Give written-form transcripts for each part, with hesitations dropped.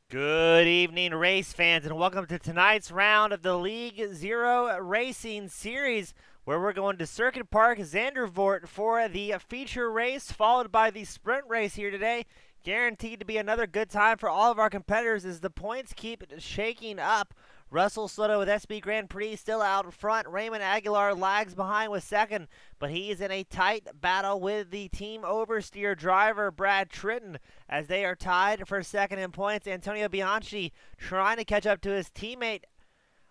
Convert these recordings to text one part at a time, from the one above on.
Good evening, race fans, and welcome to tonight's round of the League Zero Racing Series, where we're going to Circuit Park Zandervoort for the feature race, followed by the sprint race here today. Guaranteed to be another good time for all of our competitors as the points keep shaking up. Russell Soto with SB Grand Prix still out front. Raymond Aguilar lags behind with second, but he is in a tight battle with the team oversteer driver Brad Tritton as they are tied for second in points. Antonio Bianchi trying to catch up to his teammate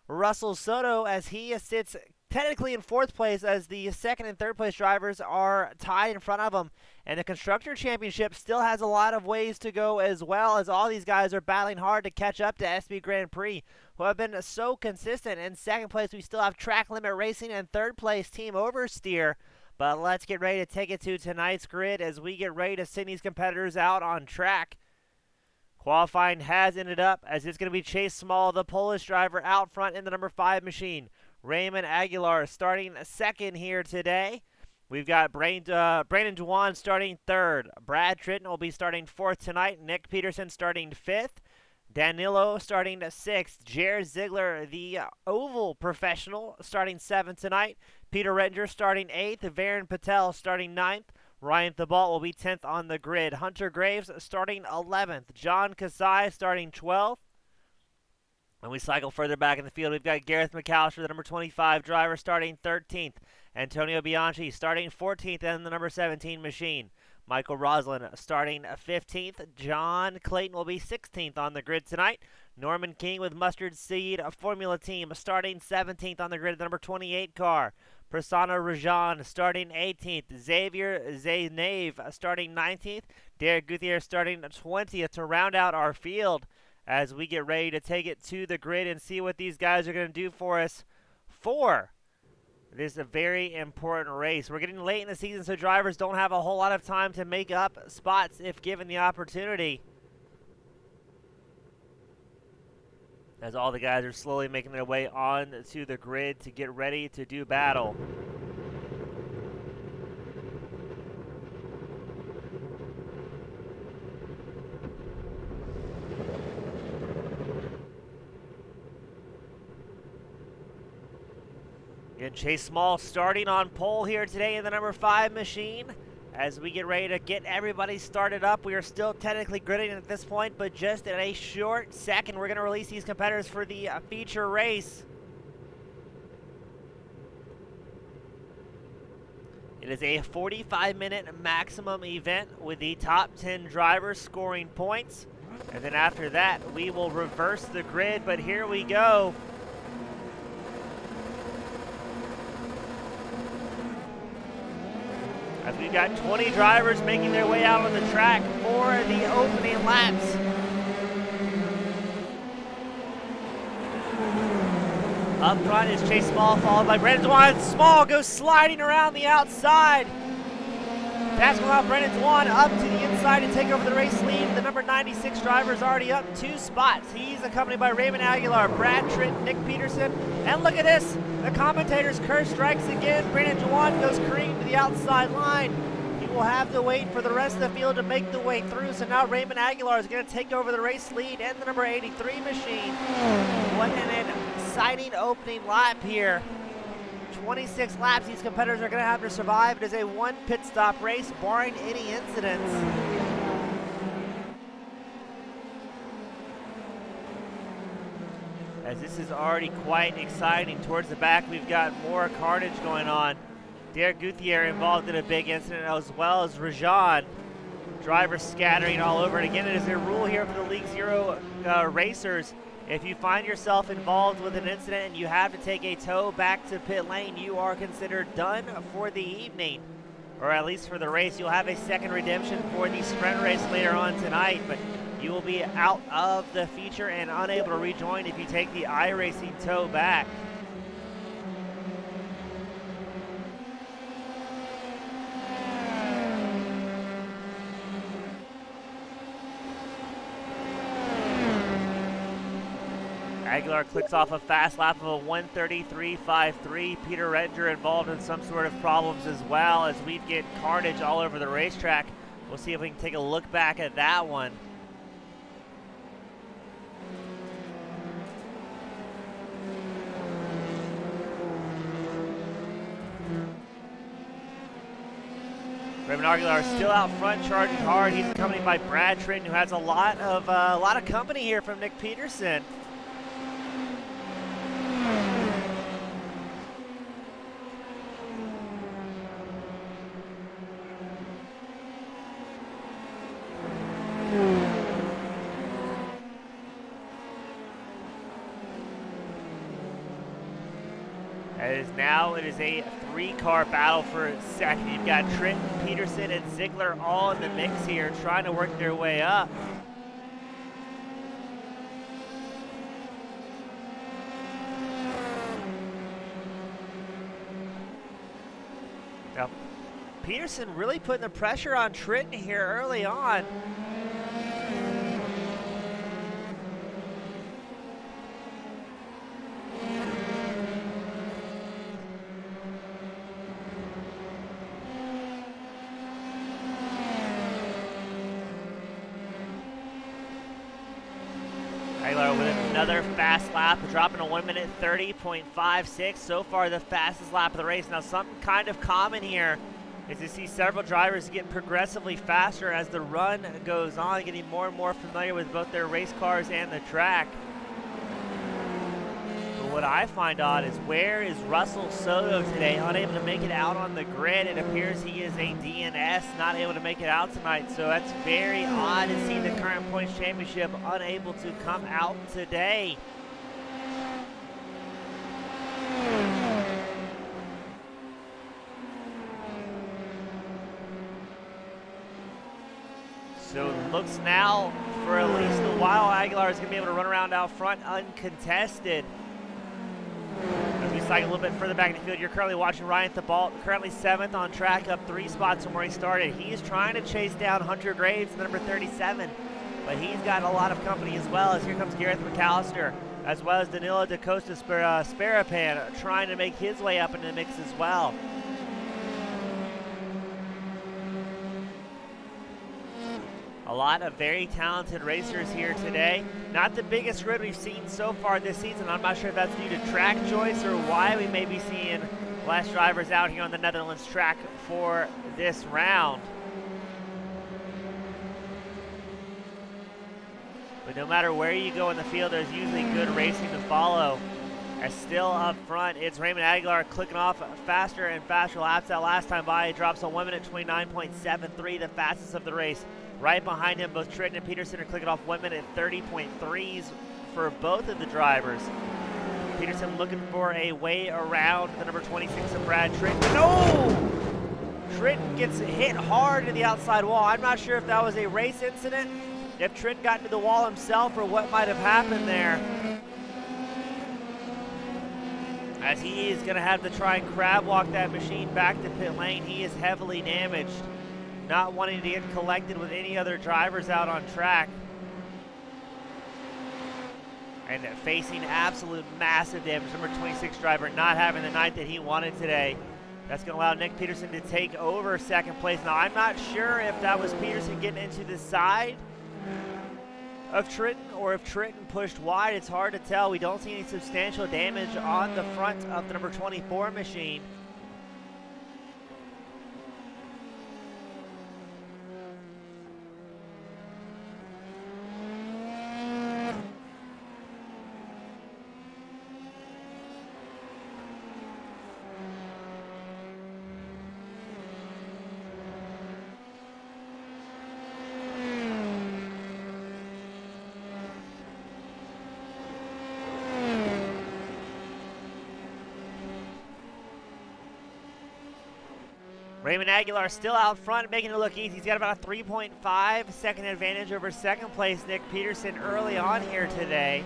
Russell Soto as he sits technically in fourth place as the second and third place drivers are tied in front of him. And the Constructor Championship still has a lot of ways to go as well, as all these guys are battling hard to catch up to SB Grand Prix, who have been so consistent. In second place, we still have Track Limit Racing, and third place, Team Oversteer. But let's get ready to take it to tonight's grid as we get ready to send these competitors out on track. Qualifying has ended up as it's going to be Chase Small, the Polish driver, out front in the number 5 machine. Raymond Aguilar starting second here today. We've got Brandon Dwan starting third. Brad Tritton will be starting fourth tonight. Nick Peterson starting fifth. Danilo starting sixth. Jared Ziegler, the oval professional, starting seventh tonight. Peter Rettinger starting eighth. Varun Patel starting ninth. Ryan Thibault will be 10th on the grid. Hunter Graves starting 11th. John Kasai starting 12th. And we cycle further back in the field. We've got Gareth McAllister, the number 25 driver, starting 13th. Antonio Bianchi starting 14th in the number 17 machine. Michael Roslin starting 15th. John Clayton will be 16th on the grid tonight. Norman King with Mustard Seed Formula Team starting 17th on the grid, the number 28 car. Prasanna Rajan starting 18th. Xavier Zaynave starting 19th. Derek Gutierrez starting 20th to round out our field as we get ready to take it to the grid and see what these guys are going to do for us for this very important race. We're getting late in the season, so drivers don't have a whole lot of time to make up spots if given the opportunity. as all the guys are slowly making their way on to the grid to get ready to do battle. And Chase Small starting on pole here today in the number 5 machine. As we get ready to get everybody started up, we are still technically gridding at this point, but just in a short second, we're going to release these competitors for the feature race. It is a 45-minute maximum event with the top 10 drivers scoring points. And then after that, we will reverse the grid, but here we go. As we've got 20 drivers making their way out on the track for the opening laps. Up front is Chase Small, followed by Brendan Dwan. Small goes sliding around the outside. That's going out Brendan Dwan up to the inside to take over the race lead. The number 96 driver is already up 2 spots. He's accompanied by Raymond Aguilar, Brad Tritt, Nick Peterson. And look at this. The commentator's curse strikes again. Brendan Dwan goes careening to the outside line. He will have to wait for the rest of the field to make the way through. So now Raymond Aguilar is going to take over the race lead and the number 83 machine. What an exciting opening lap here. 26 laps these competitors are going to have to survive. It is a 1 pit stop race, barring any incidents. As this is already quite exciting. Towards the back, we've got more carnage going on. Derek Gutierrez involved in a big incident, as well as Rajan. Drivers scattering all over. And again, it is a rule here for the League Zero racers. If you find yourself involved with an incident and you have to take a tow back to pit lane, you are considered done for the evening, or at least for the race. You'll have a second redemption for the sprint race later on tonight, but you will be out of the feature and unable to rejoin if you take the iRacing tow back. Aguilar clicks off a fast lap of a 1:33.53. Peter Redger involved in some sort of problems as well, as we get carnage all over the racetrack. We'll see if we can take a look back at that one. Raymond Aguilar is still out front, charging hard. He's accompanied by Brad Tritton, who has a lot of company here from Nick Peterson. It is a 3-car battle for second. You've got Trent, Peterson, and Ziegler all in the mix here, trying to work their way up. Now, Peterson really putting the pressure on Trent here early on. Another fast lap, dropping a 1:30.56. So far, the fastest lap of the race. Now, something kind of common here is to see several drivers get progressively faster as the run goes on, getting more and more familiar with both their race cars and the track. But what I find odd is, where is Russell Soto today? Unable to make it out on the grid. It appears he is a DNS, not able to make it out tonight. So that's very odd to see the current points championship unable to come out today. So it looks now, for at least a while, Aguilar is going to be able to run around out front uncontested. As we cycle a little bit further back in the field, you're currently watching Ryan Thibault, currently 7th on track, up 3 spots from where he started. He is trying to chase down Hunter Graves, the number 37, but he's got a lot of company as well, as here comes Gareth McAllister as well as Danilo da Costa Sparapan trying to make his way up into the mix as well. A lot of very talented racers here today. Not the biggest grid we've seen so far this season. I'm not sure if that's due to track choice or why we may be seeing less drivers out here on the Netherlands track for this round. But no matter where you go in the field, there's usually good racing to follow. As still up front, it's Raymond Aguilar clicking off faster and faster laps. That last time by, he drops a 1 minute 29.73, the fastest of the race. Right behind him, both Tritton and Peterson are clicking off 1 minute 30.3s for both of the drivers. Peterson looking for a way around the number 26 of Brad Tritton. No! Tritton gets hit hard to the outside wall. I'm not sure if that was a race incident, if Tritton got into the wall himself, or what might have happened there. As he is going to have to try and crab walk that machine back to pit lane. He is heavily damaged, not wanting to get collected with any other drivers out on track. And facing absolute massive damage. Number 26 driver not having the night that he wanted today. That's going to allow Nick Peterson to take over second place. Now, I'm not sure if that was Peterson getting into the side of Tritton or if Tritton pushed wide. It's hard to tell. We don't see any substantial damage on the front of the number 24 machine. Raymond Aguilar still out front, making it look easy. He's got about a 3.5 second advantage over second place Nick Peterson early on here today.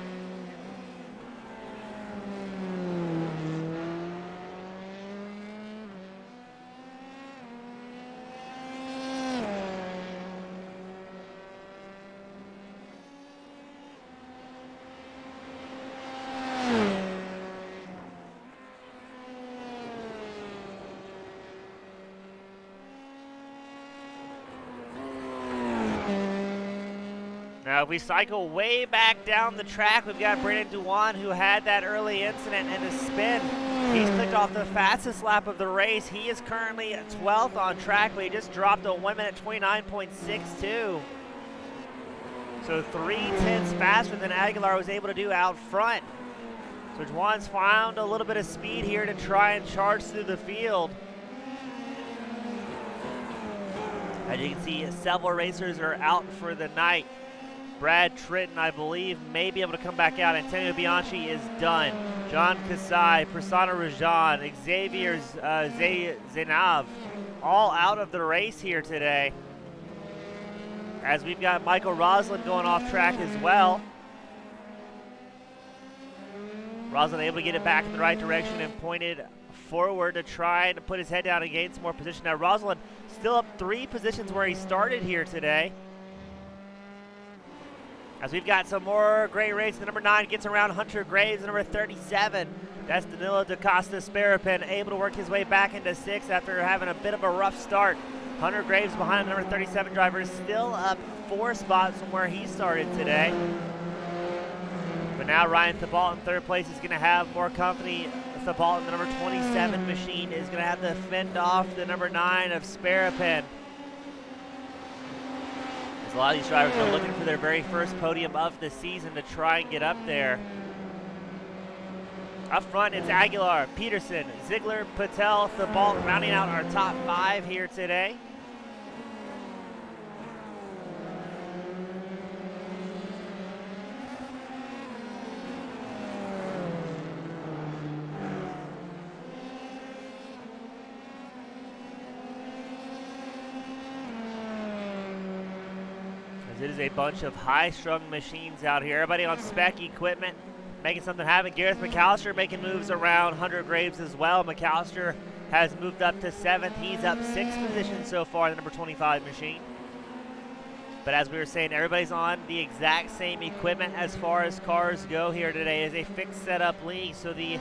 Now, if we cycle way back down the track, we've got Brandon Duwan, who had that early incident and the spin. He's clicked off the fastest lap of the race. He is currently 12th on track, but he just dropped a 1 minute 29.62. So 3/10 faster than Aguilar was able to do out front. So Duwan's found a little bit of speed here to try and charge through the field. As you can see, several racers are out for the night. Brad Tritton, I believe, may be able to come back out. Antonio Bianchi is done. John Kasai, Prasanna Rajan, Xavier Zainav, all out of the race here today. As we've got Michael Roslin going off track as well. Roslin able to get it back in the right direction and pointed forward to try and put his head down and gain some more position. Now Roslin still up 3 positions where he started here today. As we've got some more great racing. The number 9 gets around Hunter Graves. The number 37, that's Danilo da Costa Sparapan, able to work his way back into 6th after having a bit of a rough start. Hunter Graves behind the number 37 driver is still up 4 spots from where he started today. But now Ryan Thibault in 3rd place is going to have more company. Thibault in the number 27 machine is going to have to fend off the number 9 of Sparapan. A lot of these drivers are looking for their very first podium of the season to try and get up there. Up front, it's Aguilar, Peterson, Ziegler, Patel, Thibault rounding out our top 5 here today. It is a bunch of high-strung machines out here. Everybody on spec equipment making something happen. Gareth McAllister making moves around Hunter Graves as well. McAllister has moved up to 7th. He's up 6 positions so far in the number 25 machine. But as we were saying, everybody's on the exact same equipment as far as cars go here today. It's a fixed setup league, so the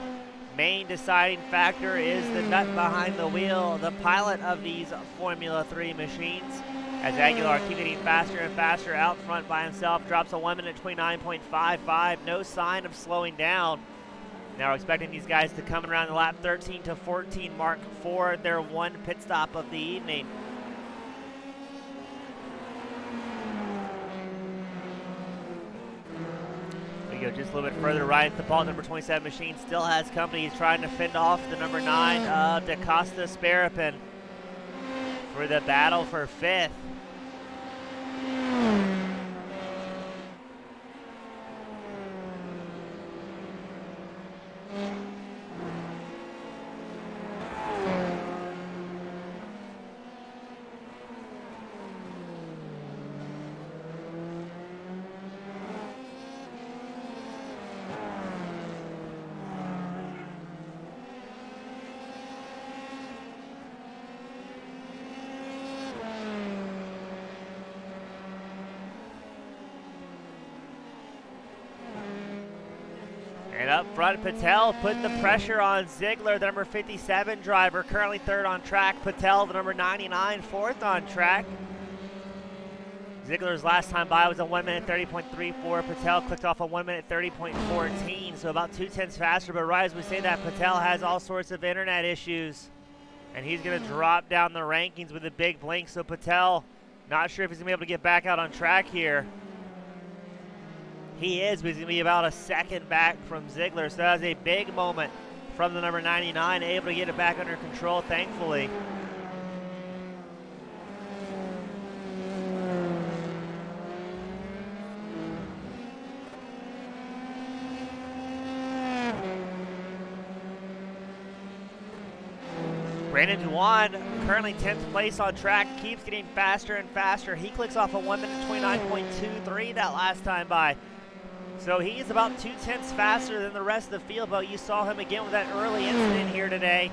main deciding factor is the nut behind the wheel, the pilot of these Formula 3 machines. As Aguilar keeps getting faster and faster out front by himself, drops a 1 minute 29.55, no sign of slowing down. Now we're expecting these guys to come around the lap 13 to 14 mark for their one pit stop of the evening. Go just a little bit further right. The ball number 27 machine still has company. He's trying to fend off the number 9 of DaCosta Sparapin for the battle for 5th. And up front, Patel putting the pressure on Ziegler, the number 57 driver, currently 3rd on track. Patel, the number 99, 4th on track. Ziegler's last time by was a 1 minute 30.34. Patel clicked off a 1 minute 30.14, so about 2/10 faster. But right as we say that, Patel has all sorts of internet issues, and he's going to drop down the rankings with a big blink. So Patel, not sure if he's going to be able to get back out on track here. He is, but he's going to be about a second back from Ziegler. So that was a big moment from the number 99, able to get it back under control, thankfully. Brandon Duan, currently 10th place on track, keeps getting faster and faster. He clicks off a 1 minute 29.23 that last time by. So he is about 2/10 faster than the rest of the field, but you saw him again with that early incident here today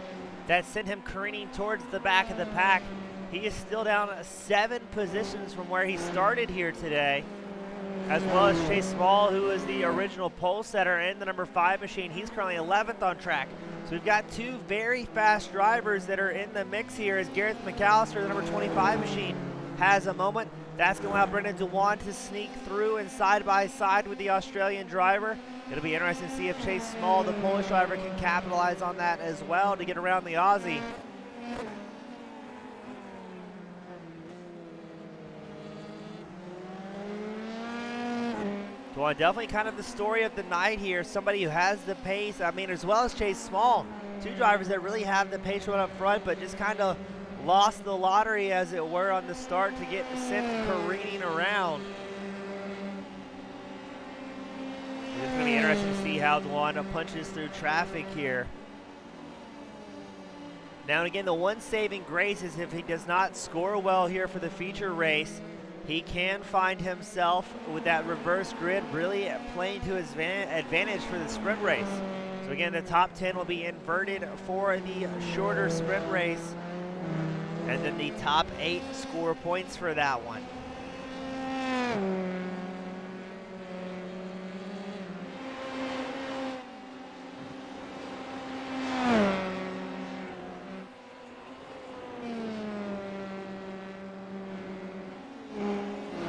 that sent him careening towards the back of the pack. He is still down 7 positions from where he started here today, as well as Chase Small, who is the original pole setter in the number 5 machine. He's currently 11th on track. So we've got 2 very fast drivers that are in the mix here as Gareth McAllister, the number 25 machine, has a moment. That's going to allow Brendan Dewan to sneak through and side by side with the Australian driver. It'll be interesting to see if Chase Small, the Polish driver, can capitalize on that as well to get around the Aussie. Well, definitely kind of the story of the night here. Somebody who has the pace, I mean, as well as Chase Small. 2 drivers that really have the pace right up front, but just kind of lost the lottery, as it were, on the start to get sent careening around. It's going to be interesting to see how Luanda punches through traffic here. Now and again, the one saving grace is if he does not score well here for the feature race, he can find himself with that reverse grid really playing to his advantage for the sprint race. So again, the top 10 will be inverted for the shorter sprint race. And then the top 8 score points for that one.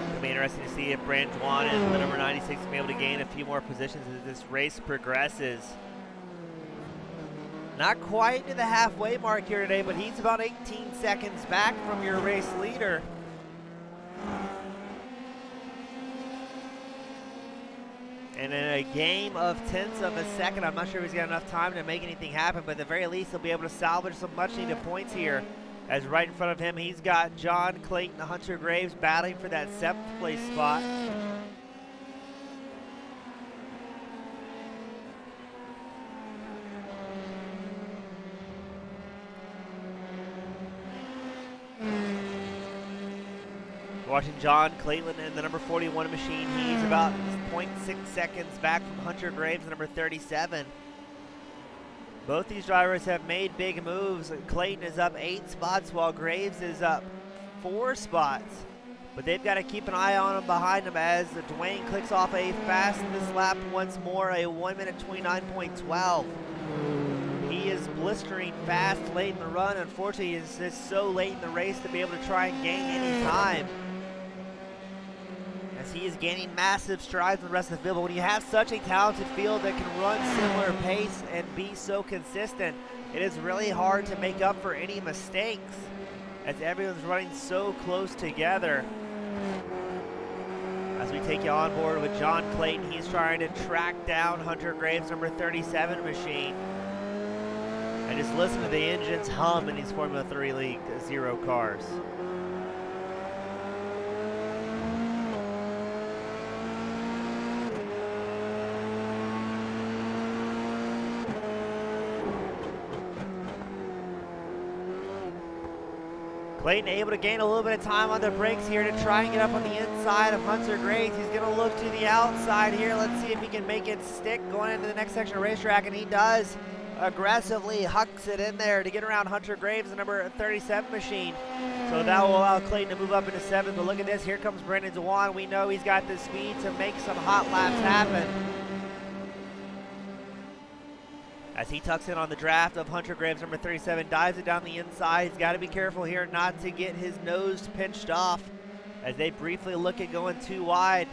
It'll be interesting to see if Brandon Dwan and the number 96 will be able to gain a few more positions as this race progresses. Not quite to the halfway mark here today, but he's about 18 seconds back from your race leader. And in a game of tenths of a second, I'm not sure if he's got enough time to make anything happen, but at the very least, he'll be able to salvage some much-needed points here. As right in front of him, he's got John Clayton, Hunter Graves battling for that 7th place spot. Watching John Clayton in the number 41 machine. He's about 0.6 seconds back from Hunter Graves, number 37. Both these drivers have made big moves. Clayton is up 8 spots while Graves is up 4 spots. but they've got to keep an eye on him behind him as Dwayne clicks off a fastest lap once more, a 1:29.12. He is blistering fast late in the run. Unfortunately, it's just so late in the race to be able to try and gain any time, as he is gaining massive strides in the rest of the field. But when you have such a talented field that can run similar pace and be so consistent, it is really hard to make up for any mistakes, as everyone's running so close together. As we take you on board with John Clayton, he's trying to track down Hunter Graves' number 37 machine. And just listen to the engines hum in these Formula 3 League Zero cars. Clayton able to gain a little bit of time on the brakes here to try and get up on the inside of Hunter Graves. He's going to look to the outside here. Let's see if he can make it stick going into the next section of racetrack, and he does. Aggressively hucks it in there to get around Hunter Graves, the number 37 machine. So that will allow Clayton to move up into 7th. But look at this. Here comes Brendan Dewan. We know he's got the speed to make some hot laps happen, as he tucks in on the draft of Hunter Graves, number 37, dives it down the inside. He's got to be careful here not to get his nose pinched off, as they briefly look at going too wide.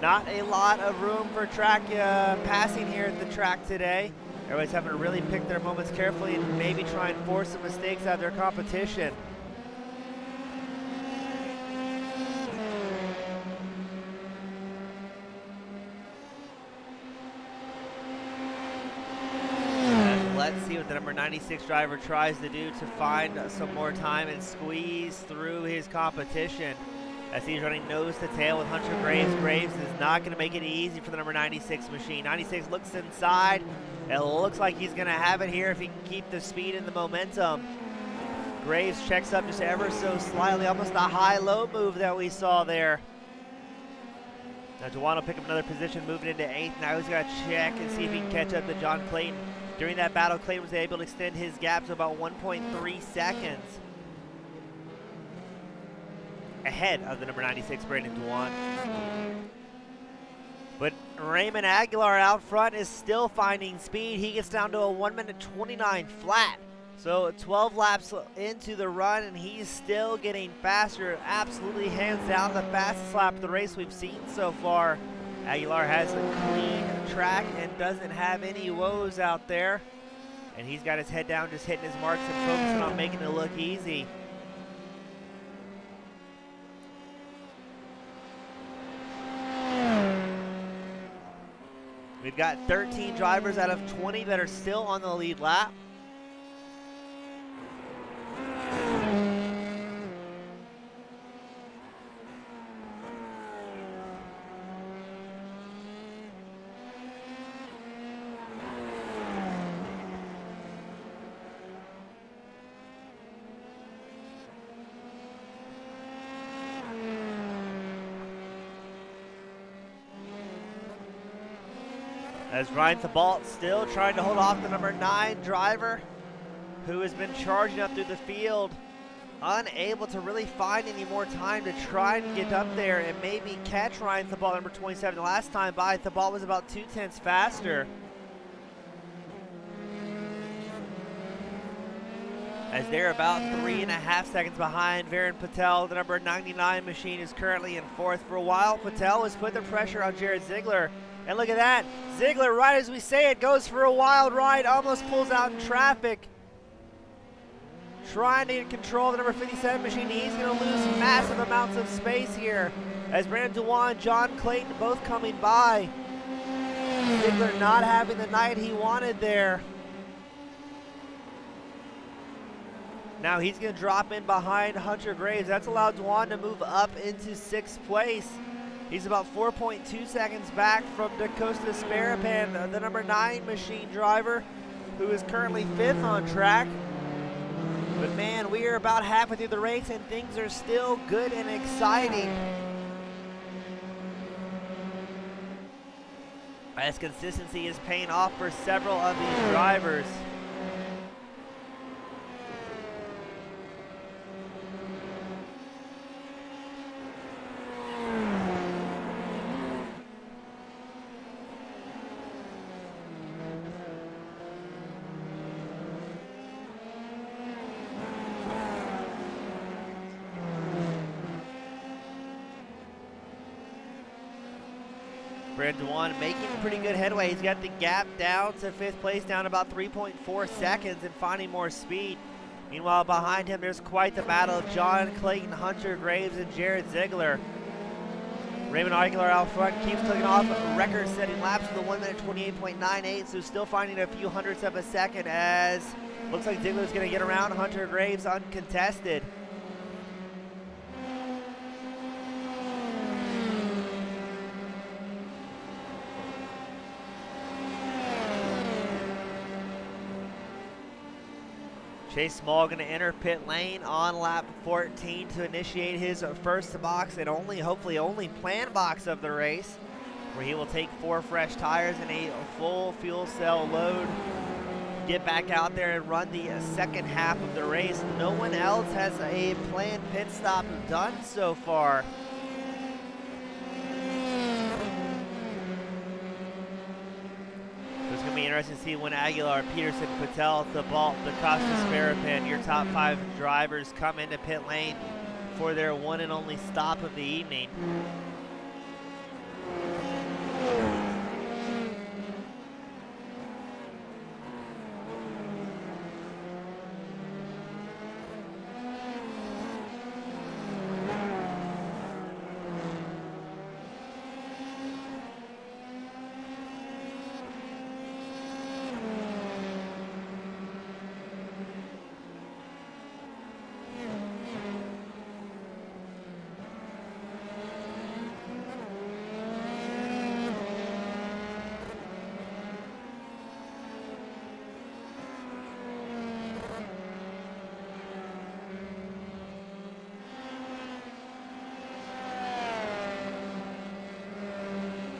Not a lot of room for track passing here at the track today. Everybody's having to really pick their moments carefully and maybe try and force some mistakes out of their competition. Let's see what the number 96 driver tries to do to find some more time and squeeze through his competition, as he's running nose to tail with Hunter Graves. Graves is not going to make it easy for the number 96 machine. 96 looks inside. It looks like he's going to have it here if he can keep the speed and the momentum. Graves checks up just ever so slightly, almost a high-low move that we saw there. Now Dewan will pick up another position, moving into 8th. Now he's got to check and see if he can catch up to John Clayton. During that battle, Clayton was able to extend his gap to about 1.3 seconds ahead of the number 96, Brendan Dewan. But Raymond Aguilar out front is still finding speed. He gets down to a 1:29 flat. So 12 laps into the run, and he's still getting faster. Absolutely hands down the fastest lap of the race we've seen so far. Aguilar has a clean track and doesn't have any woes out there. And he's got his head down, just hitting his marks and focusing on making it look easy. We've got 13 drivers out of 20 that are still on the lead lap. As Ryan Thibault still trying to hold off the number 9 driver, who has been charging up through the field, unable to really find any more time to try and get up there and maybe catch Ryan Thibault, number 27. The last time by, Thibault was about 0.2 faster. As they're about 3.5 seconds behind Varun Patel. The number 99 machine is currently in 4th. For a while, Patel was putting the pressure on Jared Ziegler. And look at that. Ziegler, right as we say it, goes for a wild ride, almost pulls out in traffic. Trying to control the number 57 machine. He's going to lose massive amounts of space here, as Brandon Dewan, John Clayton both coming by. Ziegler not having the night he wanted there. Now he's going to drop in behind Hunter Graves. That's allowed Dewan to move up into 6th place. He's about 4.2 seconds back from DaCosta Sparapan, the number 9 machine driver, who is currently 5th on track. But man, we are about halfway through the race and things are still good and exciting, as consistency is paying off for several of these drivers. Brandon making pretty good headway. He's got the gap down to 5th place, down about 3.4 seconds and finding more speed. Meanwhile, behind him, there's quite the battle of John Clayton, Hunter Graves, and Jared Ziegler. Raymond Aguilar out front keeps clicking off record-setting laps with a 1 minute 28.98, so still finding a few hundredths of a second as looks like Ziegler's going to get around Hunter Graves uncontested. Chase Small going to enter pit lane on lap 14 to initiate his first box and hopefully only planned box of the race, where he will take 4 fresh tires and a full fuel cell load, get back out there and run the second half of the race. No one else has a planned pit stop done so far. It's going to be interesting to see when Aguilar, Peterson, Patel, Thibault, DaCosta, Sparapin, your top 5 drivers come into pit lane for their one and only stop of the evening.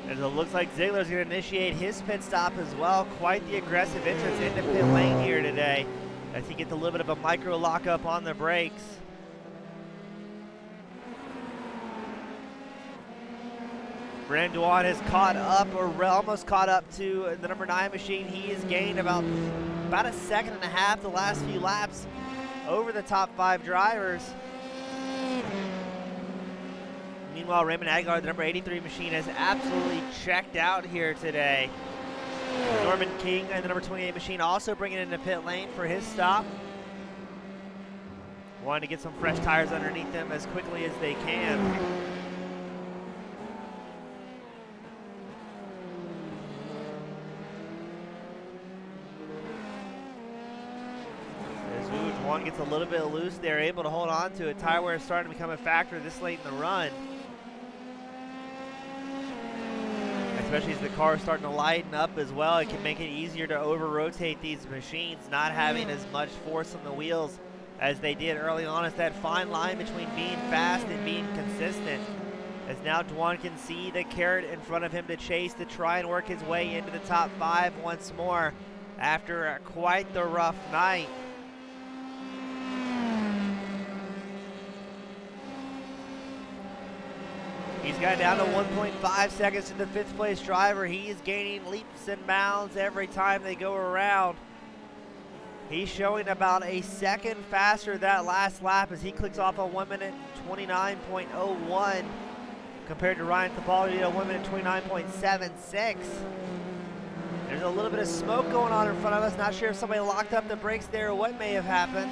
As it looks like Ziegler's going to initiate his pit stop as well. Quite the aggressive entrance into pit lane here today, as he gets a little bit of a micro lockup on the brakes. Brandon has caught up, or almost caught up to the number 9 machine. He has gained about a second and a half the last few laps over the top 5 drivers. Meanwhile, Raymond Aguilar, the number 83 machine, has absolutely checked out here today. Norman King and the number 28 machine also bringing it into pit lane for his stop. Wanting to get some fresh tires underneath them as quickly as they can. As Juan gets a little bit loose, they're able to hold on to it. Tire wear is starting to become a factor this late in the run, especially as the car is starting to lighten up as well. It can make it easier to over-rotate these machines, not having as much force on the wheels as they did early on. It's that fine line between being fast and being consistent, as now Dwan can see the carrot in front of him to chase, to try and work his way into the top 5 once more after quite the rough night. He's got down to 1.5 seconds to the 5th place driver. He is gaining leaps and bounds every time they go around. He's showing about a second faster that last lap as he clicks off a 1 minute 29.01 compared to Ryan Thibault, who did a 1 minute 29.76. There's a little bit of smoke going on in front of us. Not sure if somebody locked up the brakes there or what may have happened.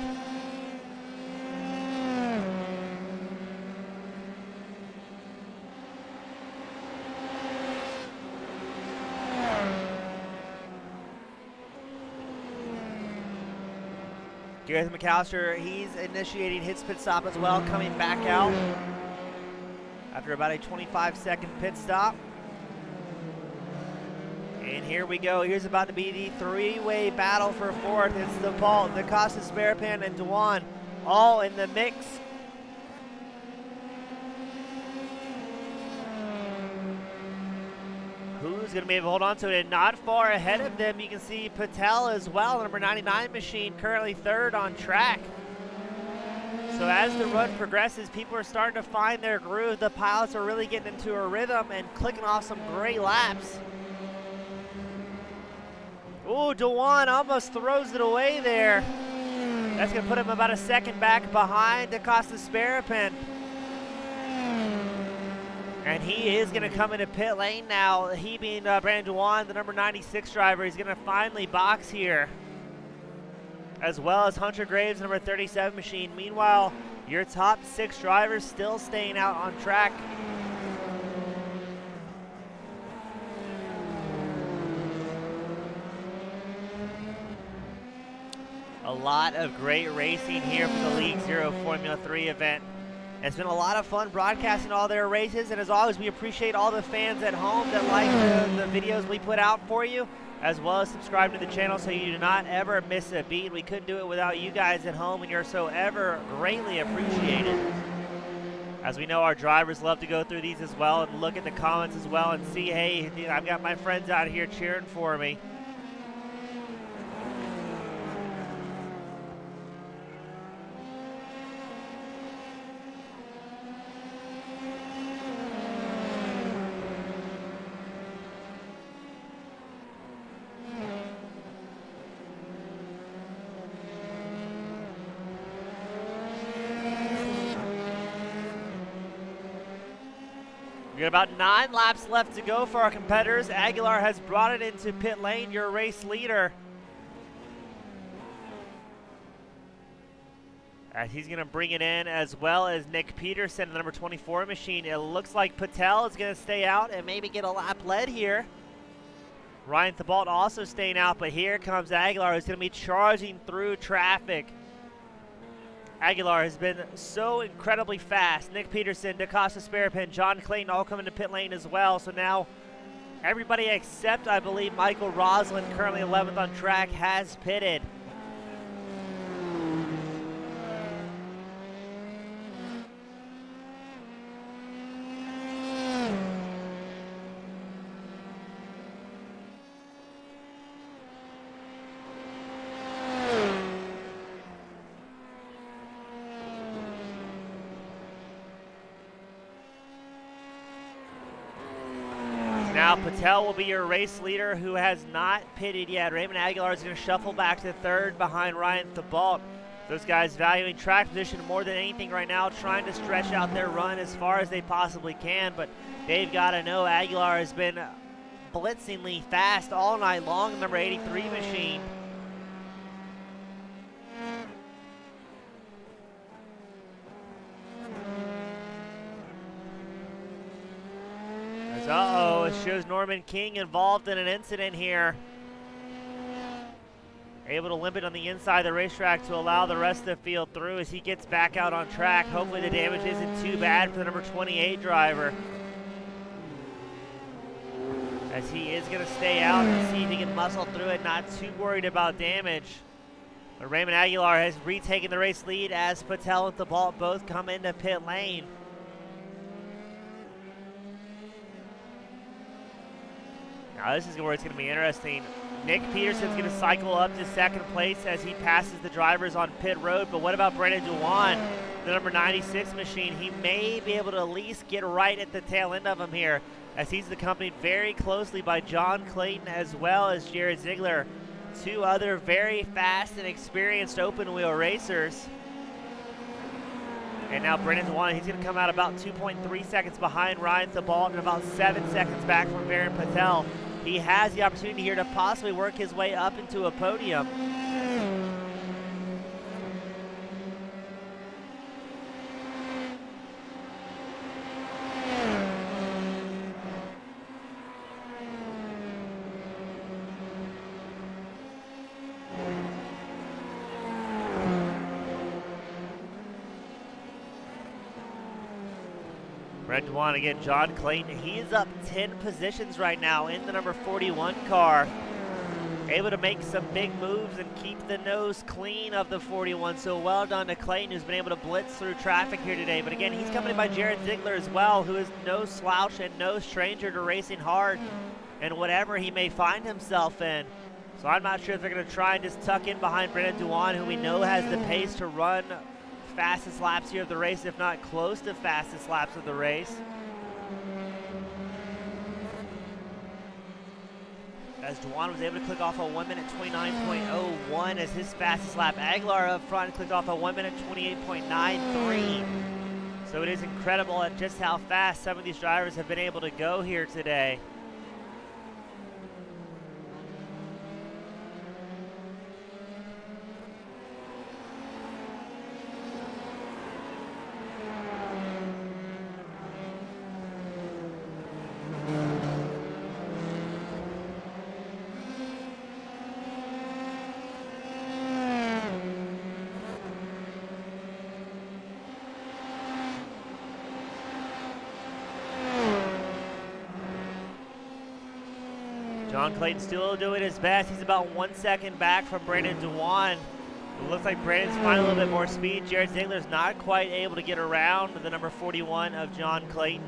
Gareth McAllister, he's initiating his pit stop as well, coming back out after about a 25-second pit stop. And here we go. Here's about to be the 3-way battle for 4th. It's Thibault, DaCosta, Sparapin, and Dwan all in the mix. Who's going to be able to hold on to it? And not far ahead of them, you can see Patel as well, the number 99 machine, currently 3rd on track. So as the run progresses, people are starting to find their groove. The pilots are really getting into a rhythm and clicking off some great laps. Ooh, Dwan almost throws it away there. That's going to put him about a second back behind DaCosta Sparapin. And he is going to come into pit lane now. He being Brandon Dewan, the number 96 driver. He's going to finally box here. As well as Hunter Graves, number 37 machine. Meanwhile, your top 6 drivers still staying out on track. A lot of great racing here for the League Zero Formula 3 event. It's been a lot of fun broadcasting all their races, and as always, we appreciate all the fans at home that like the videos we put out for you, as well as subscribe to the channel so you do not ever miss a beat. We couldn't do it without you guys at home, and you're so ever greatly appreciated. As we know, our drivers love to go through these as well and look at the comments as well and see, hey, I've got my friends out here cheering for me. We got about 9 laps left to go for our competitors. Aguilar has brought it into pit lane, your race leader. As he's going to bring it in, as well as Nick Peterson, the number 24 machine. It looks like Patel is going to stay out and maybe get a lap led here. Ryan Thibault also staying out, but here comes Aguilar, who's going to be charging through traffic. Aguilar has been so incredibly fast. Nick Peterson, DaCosta Sparapin, John Clayton all coming to pit lane as well. So now everybody except, I believe, Michael Roslin, currently 11th on track, has pitted. Now Patel will be your race leader, who has not pitted yet. Raymond Aguilar is going to shuffle back to third behind Ryan Thibault. Those guys valuing track position more than anything right now, trying to stretch out their run as far as they possibly can. But they've got to know Aguilar has been blitzingly fast all night long, number 83 machine. Uh-oh, it shows Norman King involved in an incident here. Able to limp it on the inside of the racetrack to allow the rest of the field through as he gets back out on track. Hopefully the damage isn't too bad for the number 28 driver, as he is going to stay out and see if he can muscle through it, not too worried about damage. But Raymond Aguilar has retaken the race lead as Patel and Thibault both come into pit lane. Now this is where it's going to be interesting. Nick Peterson's going to cycle up to second place as he passes the drivers on pit road. But what about Brandon Dewan, the number 96 machine? He may be able to at least get right at the tail end of him here, as he's accompanied very closely by John Clayton as well as Jared Ziegler, 2 other very fast and experienced open wheel racers. And now Brendan Dewan, he's going to come out about 2.3 seconds behind Ryan Thibault and about 7 seconds back from Varun Patel. He has the opportunity here to possibly work his way up into a podium. Red Dewan again, John Clayton. He is up 10 positions right now in the number 41 car. Able to make some big moves and keep the nose clean of the 41. So well done to Clayton, who's been able to blitz through traffic here today. But again, he's coming in by Jared Ziegler as well, who is no slouch and no stranger to racing hard and whatever he may find himself in. So I'm not sure if they're going to try and just tuck in behind Brendan Dewan, who we know has the pace to run fastest laps here of the race, if not close to fastest laps of the race. As Dewan was able to click off a 1:29.01 as his fastest lap. Aguilar up front clicked off a 1:28.93. So it is incredible at just how fast some of these drivers have been able to go here today. John Clayton still doing his best. He's about 1 second back from Brandon Dewan. It looks like Brandon's finding a little bit more speed. Jared Ziegler's not quite able to get around the number 41 of John Clayton.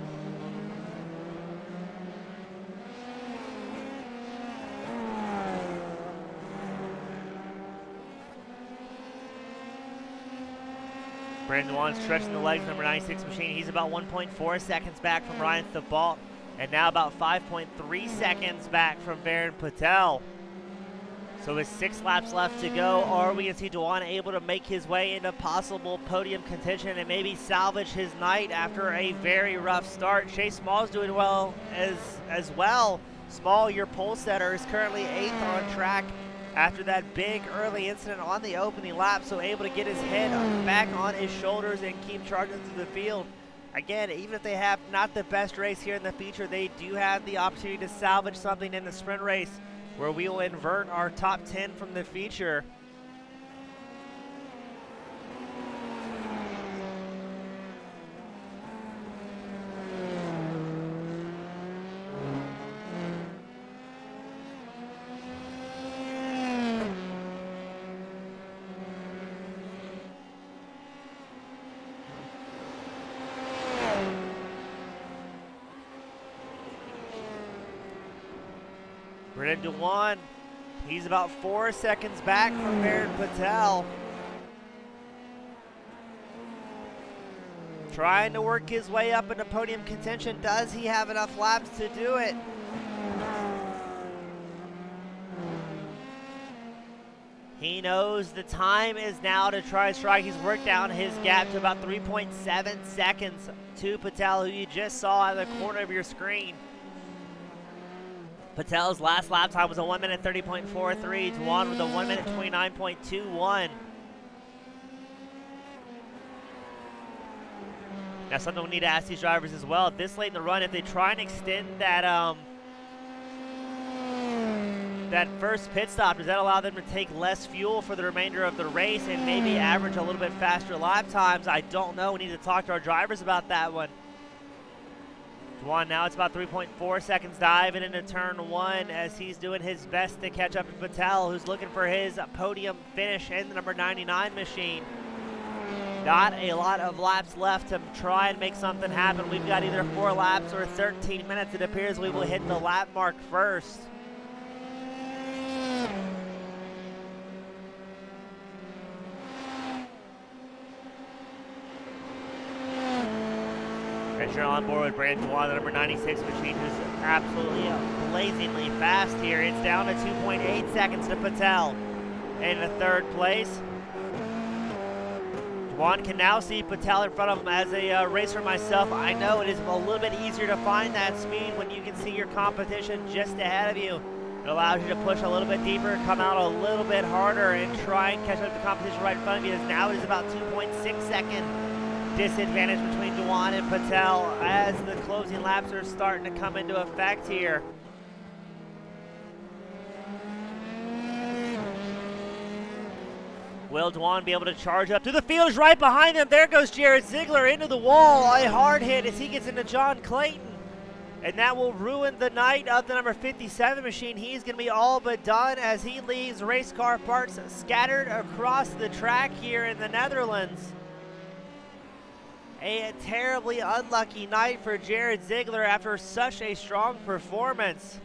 Brandon Dewan stretching the legs, number 96 machine. He's about 1.4 seconds back from Ryan Thibault. And now about 5.3 seconds back from Varun Patel. So with 6 laps left to go, are we going to see Dewan able to make his way into possible podium contention and maybe salvage his night after a very rough start? Chase Small's doing well as well. Small, your pole setter, is currently 8th on track after that big early incident on the opening lap, so able to get his head back on his shoulders and keep charging through the field. Again, even if they have not the best race here in the feature, they do have the opportunity to salvage something in the sprint race where we will invert our top 10 from the feature. Brandon Dewan, he's about 4 seconds back from Varun Patel. Trying to work his way up into podium contention. Does he have enough laps to do it? He knows the time is now to try to strike. He's worked down his gap to about 3.7 seconds to Patel, who you just saw at the corner of your screen. Patel's last lap time was a 1 minute 30.43. Dewan with a 1 minute 29.21. Now something we need to ask these drivers as well, this late in the run, if they try and extend that that first pit stop, does that allow them to take less fuel for the remainder of the race and maybe average a little bit faster lap times? I don't know. We need to talk to our drivers about that one. Dewan, now it's about 3.4 seconds diving into turn 1 as he's doing his best to catch up to Patel, who's looking for his podium finish in the number 99 machine. Not a lot of laps left to try and make something happen. We've got either 4 laps or 13 minutes. It appears we will hit the lap mark first. You're on board with Brandon Dewan, the number 96 machine, who's absolutely blazingly fast here. It's down to 2.8 seconds to Patel in the 3rd place. Dewan can now see Patel in front of him. As a racer myself, I know it is a little bit easier to find that speed when you can see your competition just ahead of you. It allows you to push a little bit deeper, come out a little bit harder, and try and catch up the competition right in front of you. As now it is about 2.6 second disadvantage between Dewan and Patel as the closing laps are starting to come into effect here. Will Dewan be able to charge up to the field? Is right behind them. There goes Jared Ziegler into the wall. A hard hit as he gets into John Clayton. And that will ruin the night of the number 57 machine. He's going to be all but done as he leaves race car parts scattered across the track here in the Netherlands. A terribly unlucky night for Jared Ziegler after such a strong performance.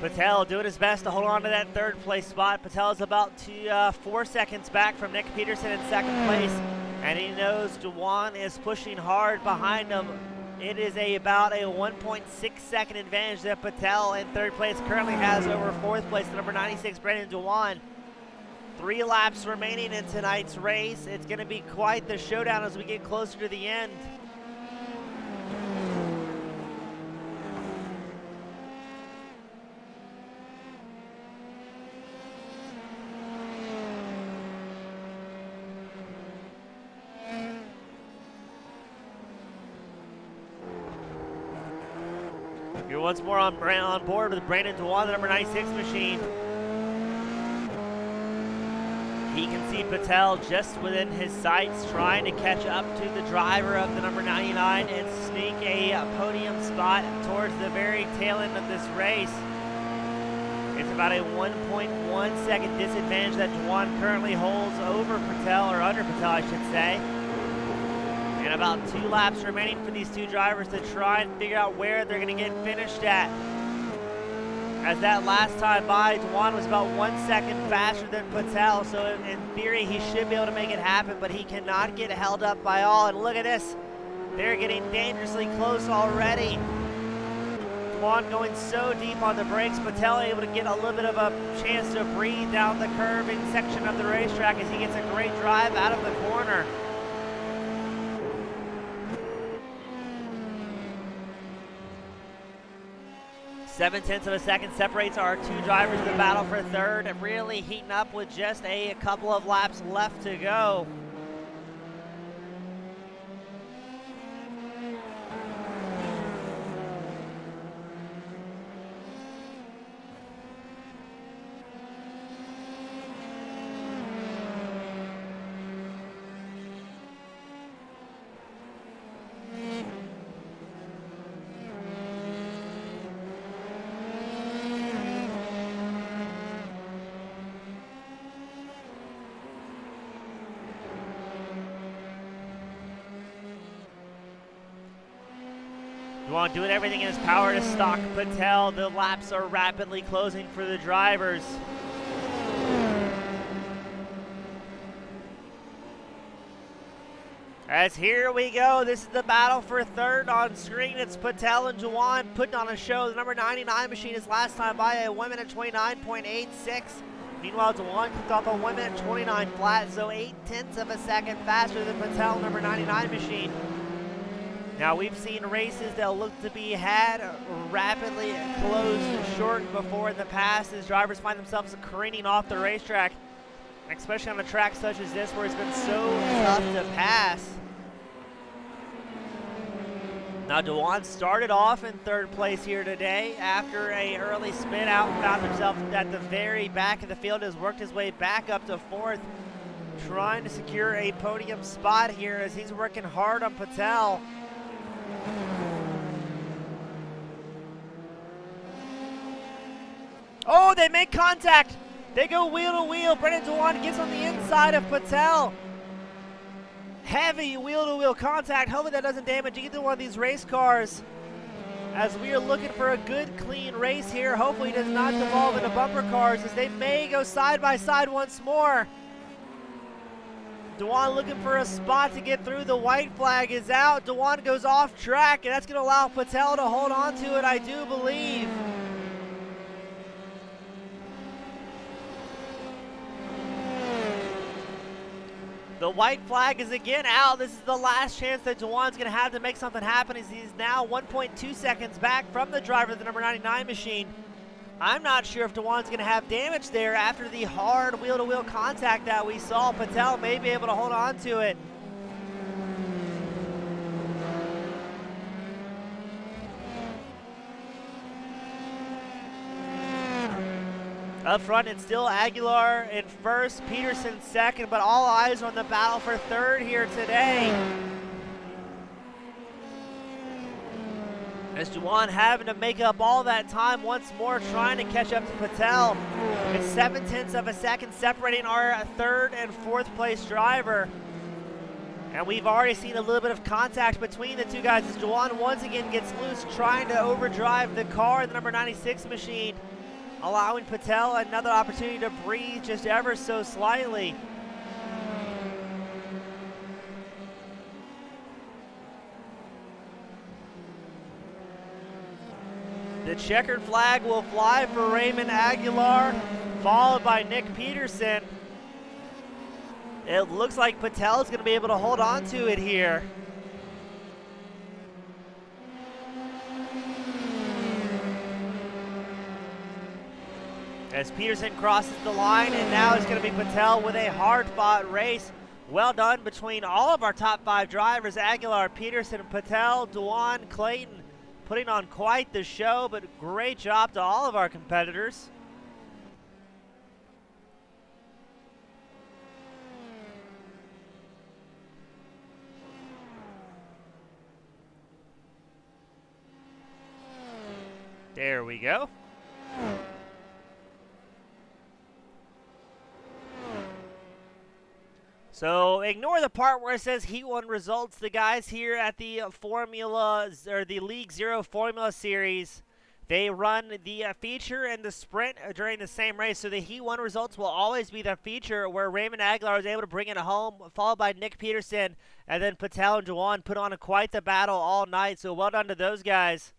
Patel doing his best to hold on to that 3rd place spot. Patel is about 4 seconds back from Nick Peterson in 2nd place. And he knows Juwan is pushing hard behind him. It is about a 1.6 second advantage that Patel in third place currently has over fourth place, number 96, Brandon Juwan. 3 laps remaining in tonight's race. It's going to be quite the showdown as we get closer to the end. You're once more on board with Brandon Juwan, the number 96 machine. He can see Patel just within his sights, trying to catch up to the driver of the number 99 and sneak a podium spot towards the very tail end of this race. It's about a 1.1 second disadvantage that Juwan currently holds over Patel, or under Patel, I should say. And about 2 laps remaining for these 2 drivers to try and figure out where they're going to get finished at. As that last time by, Juwan was about 1 second faster than Patel, so in theory he should be able to make it happen, but he cannot get held up by all. And look at this, they're getting dangerously close already. Juwan going so deep on the brakes, Patel able to get a little bit of a chance to breathe down the curving section of the racetrack as he gets a great drive out of the corner. 0.7 of a second separates our 2 drivers in the battle for third, and really heating up with just a couple of laps left to go. Juwan doing everything in his power to stalk Patel. The laps are rapidly closing for the drivers. As here we go, this is the battle for third. On screen, it's Patel and Juwan putting on a show. The number 99 machine is last time by a 1 minute 29.86. Meanwhile, Juwan kicked off a 1 minute 29 flat, so 0.8 of a second faster than Patel, number 99 machine. Now, we've seen races that look to be had rapidly closed short before in the past as drivers find themselves careening off the racetrack, especially on a track such as this where it's been so tough to pass. Now, Juwan started off in third place here today after an early spin out and found himself at the very back of the field, has worked his way back up to fourth, trying to secure a podium spot here as he's working hard on Patel. Oh, they make contact. They go wheel to wheel. Brandon Juwan gets on the inside of Patel. Heavy wheel-to-wheel contact. Hopefully that doesn't damage either one of these race cars. As we are looking for a good, clean race here. Hopefully it does not devolve into bumper cars as they may go side by side once more. Juwan looking for a spot to get through. The white flag is out. Juwan goes off track, and that's going to allow Patel to hold on to it, I do believe. The white flag is again out. This is the last chance that Juwan's going to have to make something happen as he's now 1.2 seconds back from the driver of the number 99 machine. I'm not sure if Juwan's going to have damage there after the hard wheel-to-wheel contact that we saw. Patel may be able to hold on to it. Up front, it's still Aguilar in first, Peterson second, but all eyes are on the battle for third here today. As Juwan having to make up all that time once more, trying to catch up to Patel. It's 0.7 of a second separating our third and fourth place driver. And we've already seen a little bit of contact between the two guys as Juwan once again gets loose, trying to overdrive the car in the number 96 machine, allowing Patel another opportunity to breathe just ever so slightly. The checkered flag will fly for Raymond Aguilar, followed by Nick Peterson. It looks like Patel is going to be able to hold on to it here. As Peterson crosses the line, and now it's going to be Patel with a hard-fought race. Well done between all of our top 5 drivers, Aguilar, Peterson, Patel, Dewan, Clayton, putting on quite the show, but great job to all of our competitors. There we go. So ignore the part where it says Heat 1 results. The guys here at the Formula, or the League Zero Formula Series, they run the feature and the sprint during the same race. So the Heat 1 results will always be the feature, where Raymond Aguilar was able to bring it home, followed by Nick Peterson, and then Patel and Dewan put on quite the battle all night. So well done to those guys.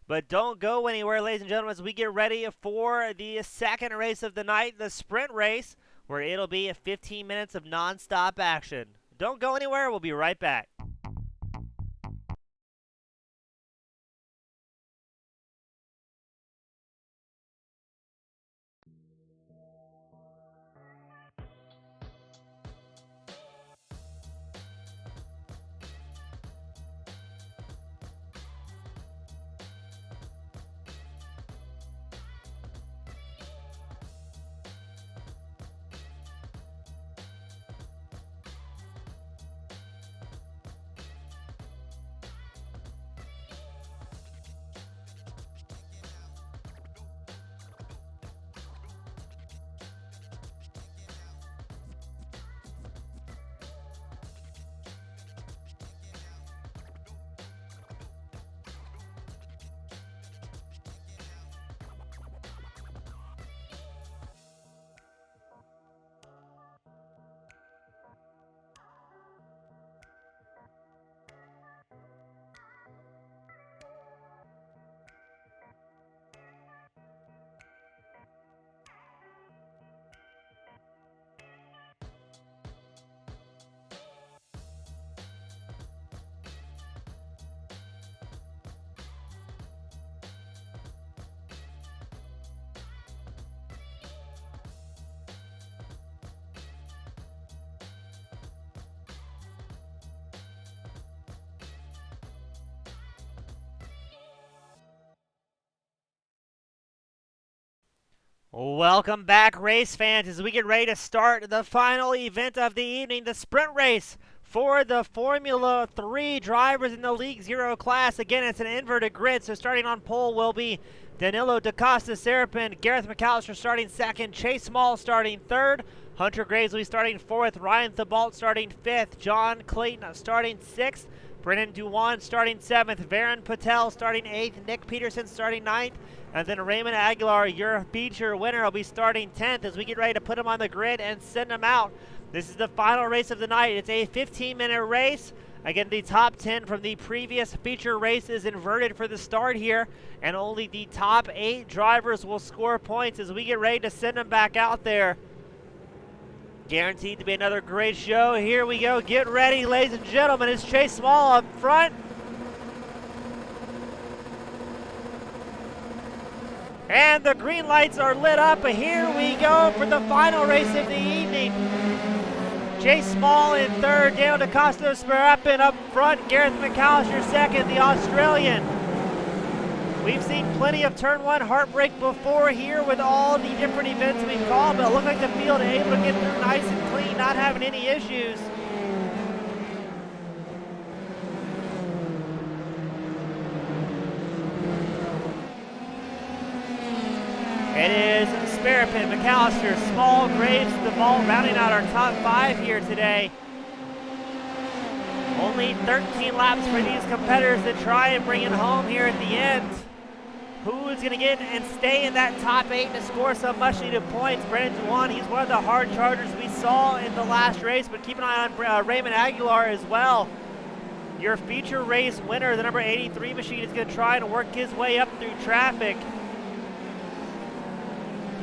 But don't go anywhere, ladies and gentlemen, as we get ready for the second race of the night, the sprint race, where it'll be 15 minutes of non-stop action. Don't go anywhere. We'll be right back. Welcome back, race fans, as we get ready to start the final event of the evening, the sprint race for the Formula 3 drivers in the League Zero class. Again, it's an inverted grid, so starting on pole will be Danilo DaCosta Serapin, Gareth McAllister starting second, Chase Small starting third, Hunter Gravesley starting fourth, Ryan Thibault starting fifth, John Clayton starting sixth, Brennan Dewan starting seventh, Varun Patel starting eighth, Nick Peterson starting ninth, and then Raymond Aguilar, your feature winner, will be starting 10th as we get ready to put him on the grid and send him out. This is the final race of the night. It's a 15-minute race. Again, the top 10 from the previous feature race is inverted for the start here, and only the top 8 drivers will score points as we get ready to send them back out there. Guaranteed to be another great show. Here we go. Get ready, ladies and gentlemen. It's Chase Small up front. And the green lights are lit up. Here we go for the final race of the evening. Chase Small in third, Daniel DaCosta Serapin up front, Gareth McAllister second, the Australian. We've seen plenty of turn 1 heartbreak before here with all the different events we've called, but it looked like the field able to get through nice and clean, not having any issues. It is Serapin, McAllister, Small, Graves, the ball rounding out our top 5 here today. Only 13 laps for these competitors to try and bring it home here at the end. Who is going to get and stay in that top 8 to score some much-needed points? Brennan Dewan, he's one of the hard chargers we saw in the last race, but keep an eye on Raymond Aguilar as well. Your feature race winner, the number 83 machine, is going to try and work his way up through traffic.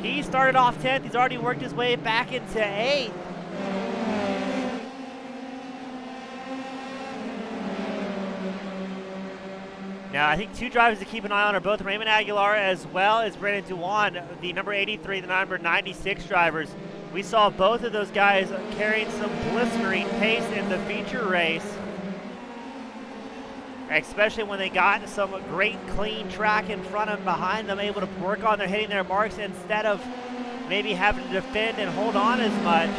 He started off 10th. He's already worked his way back into 8th. Now, I think two drivers to keep an eye on are both Raymond Aguilar as well as Brandon Dewan, the number 83, the number 96 drivers. We saw both of those guys carrying some blistering pace in the feature race, especially when they got some great clean track in front and behind them, able to work on their hitting their marks instead of maybe having to defend and hold on as much.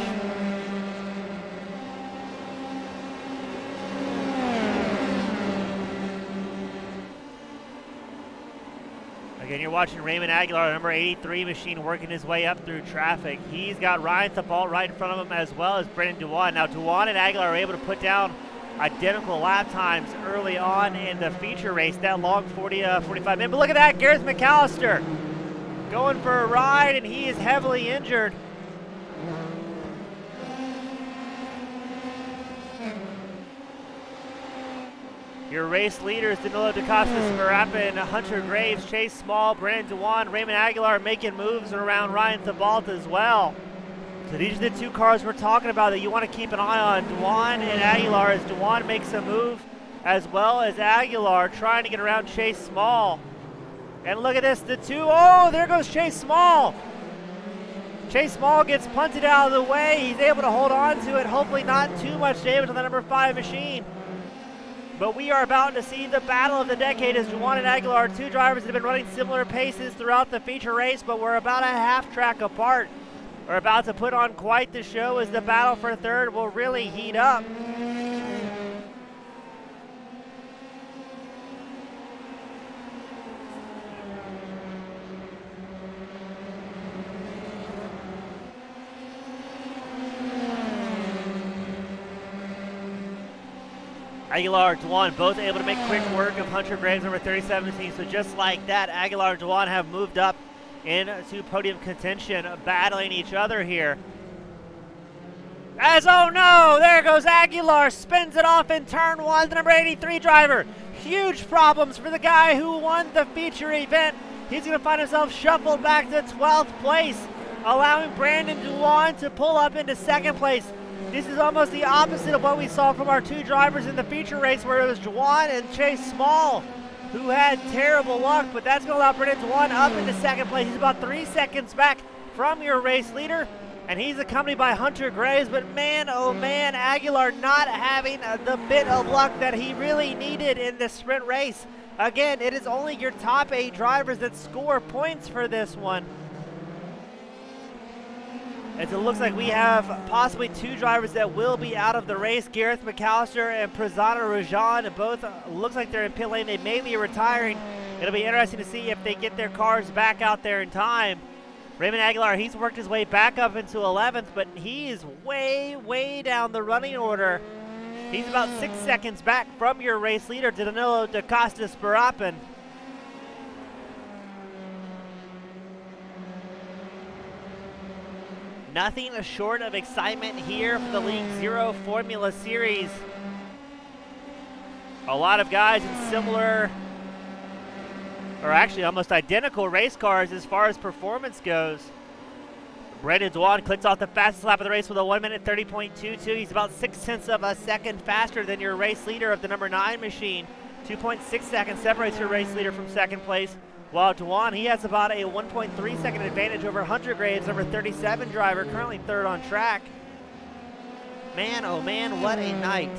Again, you're watching Raymond Aguilar, number 83 machine, working his way up through traffic. He's got Ryan Thibault right in front of him, as well as Brendan Dewan. Now, Dewan and Aguilar are able to put down identical lap times early on in the feature race, that long 45 minutes. But look at that, Gareth McAllister going for a ride, and he is heavily injured. Your race leaders, Danilo DaCosta, Sparappa, Hunter Graves, Chase Small, Brandon Dewan, Raymond Aguilar making moves around Ryan Thibault as well. So these are the two cars we're talking about that you want to keep an eye on, Dewan and Aguilar, as Dewan makes a move, as well as Aguilar trying to get around Chase Small. And look at this, oh, there goes Chase Small. Chase Small gets punted out of the way. He's able to hold on to it, hopefully not too much damage on the number 5 machine. But we are about to see the battle of the decade as Dewan and Aguilar, two drivers that have been running similar paces throughout the feature race, but we're about a half track apart. We're about to put on quite the show as the battle for third will really heat up. Aguilar and Dewan both able to make quick work of Hunter Graves, number 37. So just like that, Aguilar and Dewan have moved up into podium contention, battling each other here. Oh no, there goes Aguilar, spins it off in turn 1, the number 83 driver. Huge problems for the guy who won the feature event. He's going to find himself shuffled back to 12th place, allowing Brandon Dewan to pull up into 2nd place. This is almost the opposite of what we saw from our two drivers in the feature race, where it was Dewan and Chase Small who had terrible luck, but that's going to allow Brandon Dewan up into 2nd place. He's about 3 seconds back from your race leader, and he's accompanied by Hunter Graves, but man, oh man, Aguilar not having the bit of luck that he really needed in this sprint race. Again, it is only your top 8 drivers that score points for this one. As it looks like we have possibly 2 drivers that will be out of the race, Gareth McAllister and Prasanna Rajan, and both looks like they're in pit lane. They may be retiring. It'll be interesting to see if they get their cars back out there in time. Raymond Aguilar, he's worked his way back up into 11th, but he is way, way down the running order. He's about 6 seconds back from your race leader, Danilo DaCosta Sparappa. Nothing short of excitement here for the League Zero Formula Series. A lot of guys in similar, or actually almost identical race cars as far as performance goes. Brandon Dewan clicks off the fastest lap of the race with a 1:30.22. He's about 0.6 of a second faster than your race leader of the number 9 machine. 2.6 seconds separates your race leader from 2nd place. While Dewan, he has about a 1.3 second advantage over Hunter Graves, number 37 driver, currently 3rd on track. Man, oh man, what a night.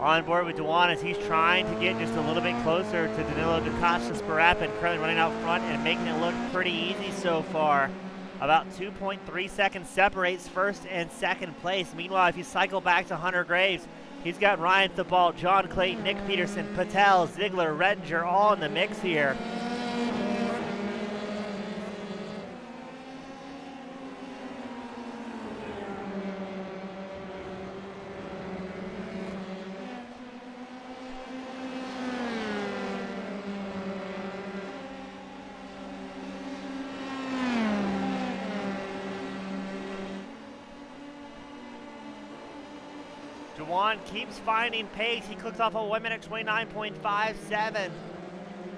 On board with Dewan as he's trying to get just a little bit closer to Danilo DaCosta Sparappa, currently running out front and making it look pretty easy so far. About 2.3 seconds separates 1st and 2nd place. Meanwhile, if you cycle back to Hunter Graves, He's got Ryan Thibault, John Clayton, Nick Peterson, Patel, Ziegler, Redinger all in the mix here. Juwan keeps finding pace. He clicks off a 1:29.57.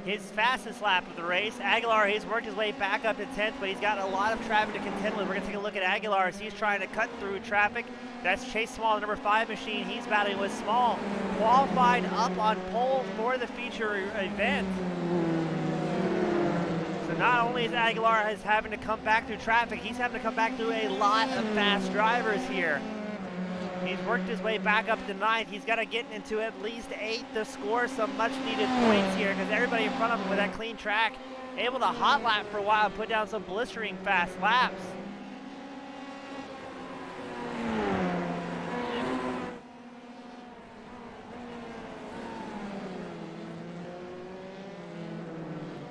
His fastest lap of the race. Aguilar, he's worked his way back up to 10th, but he's got a lot of traffic to contend with. We're going to take a look at Aguilar as he's trying to cut through traffic. That's Chase Small, the number 5 machine. He's battling with Small. Qualified up on pole for the feature event. So not only is Aguilar having to come back through traffic, he's having to come back through a lot of fast drivers here. He's worked his way back up to 9th. He's got to get into at least 8th to score some much-needed points here because everybody in front of him with that clean track able to hot lap for a while and put down some blistering fast laps.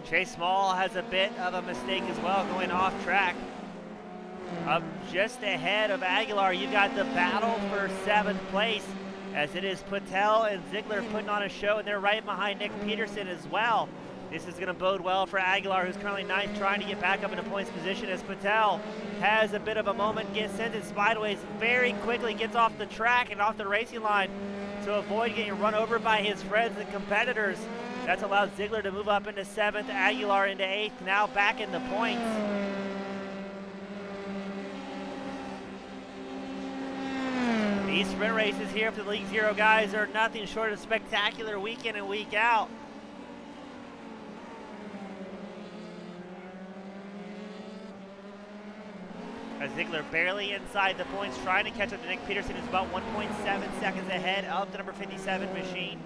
Chase Small has a bit of a mistake as well going off track. Up just ahead of Aguilar, you've got the battle for 7th place as it is Patel and Ziegler putting on a show, and they're right behind Nick Peterson as well. This is going to bode well for Aguilar, who's currently 9th, trying to get back up into points position as Patel has a bit of a moment, gets sent in sideways, very quickly gets off the track and off the racing line to avoid getting run over by his friends and competitors. That's allowed Ziegler to move up into 7th, Aguilar into 8th, now back in the points. These sprint races here for the League Zero guys are nothing short of spectacular week in and week out. As Ziegler barely inside the points, trying to catch up to Nick Peterson, who's about 1.7 seconds ahead of the number 57 machine.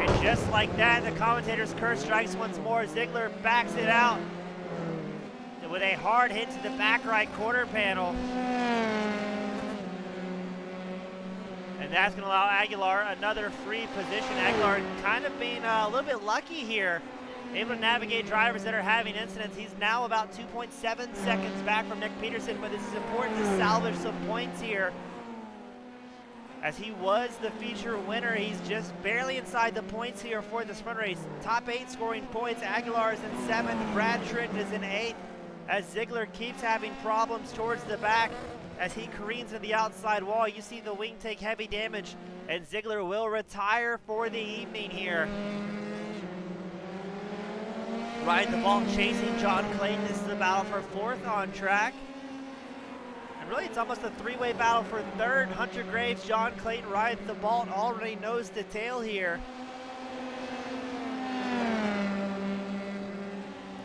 And just like that, the commentator's curse strikes once more. Ziegler backs it out with a hard hit to the back right quarter panel. And that's going to allow Aguilar another free position. Aguilar kind of being a little bit lucky here, able to navigate drivers that are having incidents. He's now about 2.7 seconds back from Nick Peterson, but this is important to salvage some points here. As he was the feature winner, he's just barely inside the points here for the sprint race. Top 8 scoring points. Aguilar is in 7th. Brad Tritton is in 8th. As Ziegler keeps having problems towards the back, as he careens to the outside wall, you see the wing take heavy damage, and Ziegler will retire for the evening here. Ryan Thibault chasing John Clayton. This is the battle for 4th on track. And really, it's almost a 3-way battle for 3rd. Hunter Graves, John Clayton, Ryan Thibault already nose to tail here.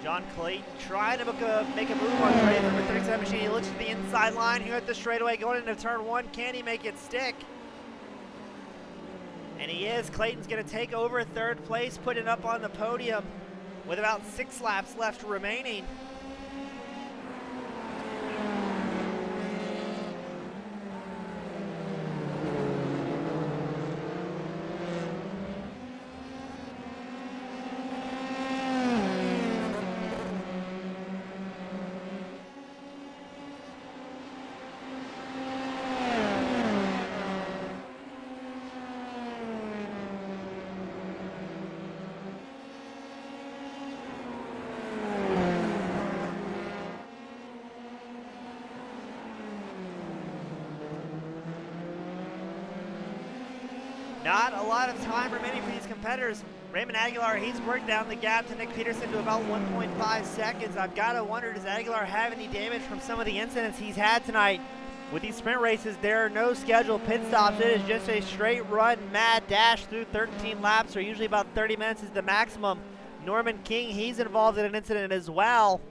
John Clayton trying to make a move on Graves, number 37 machine. He looks to the inside line here at the straightaway going into turn 1. Can he make it stick? And he is. Clayton's going to take over 3rd place, putting up on the podium with about 6 laps left remaining. Not a lot of time remaining for these competitors. Raymond Aguilar, he's worked down the gap to Nick Peterson to about 1.5 seconds. I've got to wonder, does Aguilar have any damage from some of the incidents he's had tonight? With these sprint races, there are no scheduled pit stops. It is just a straight run, mad dash through 13 laps, or usually about 30 minutes is the maximum. Norman King, he's involved in an incident as well.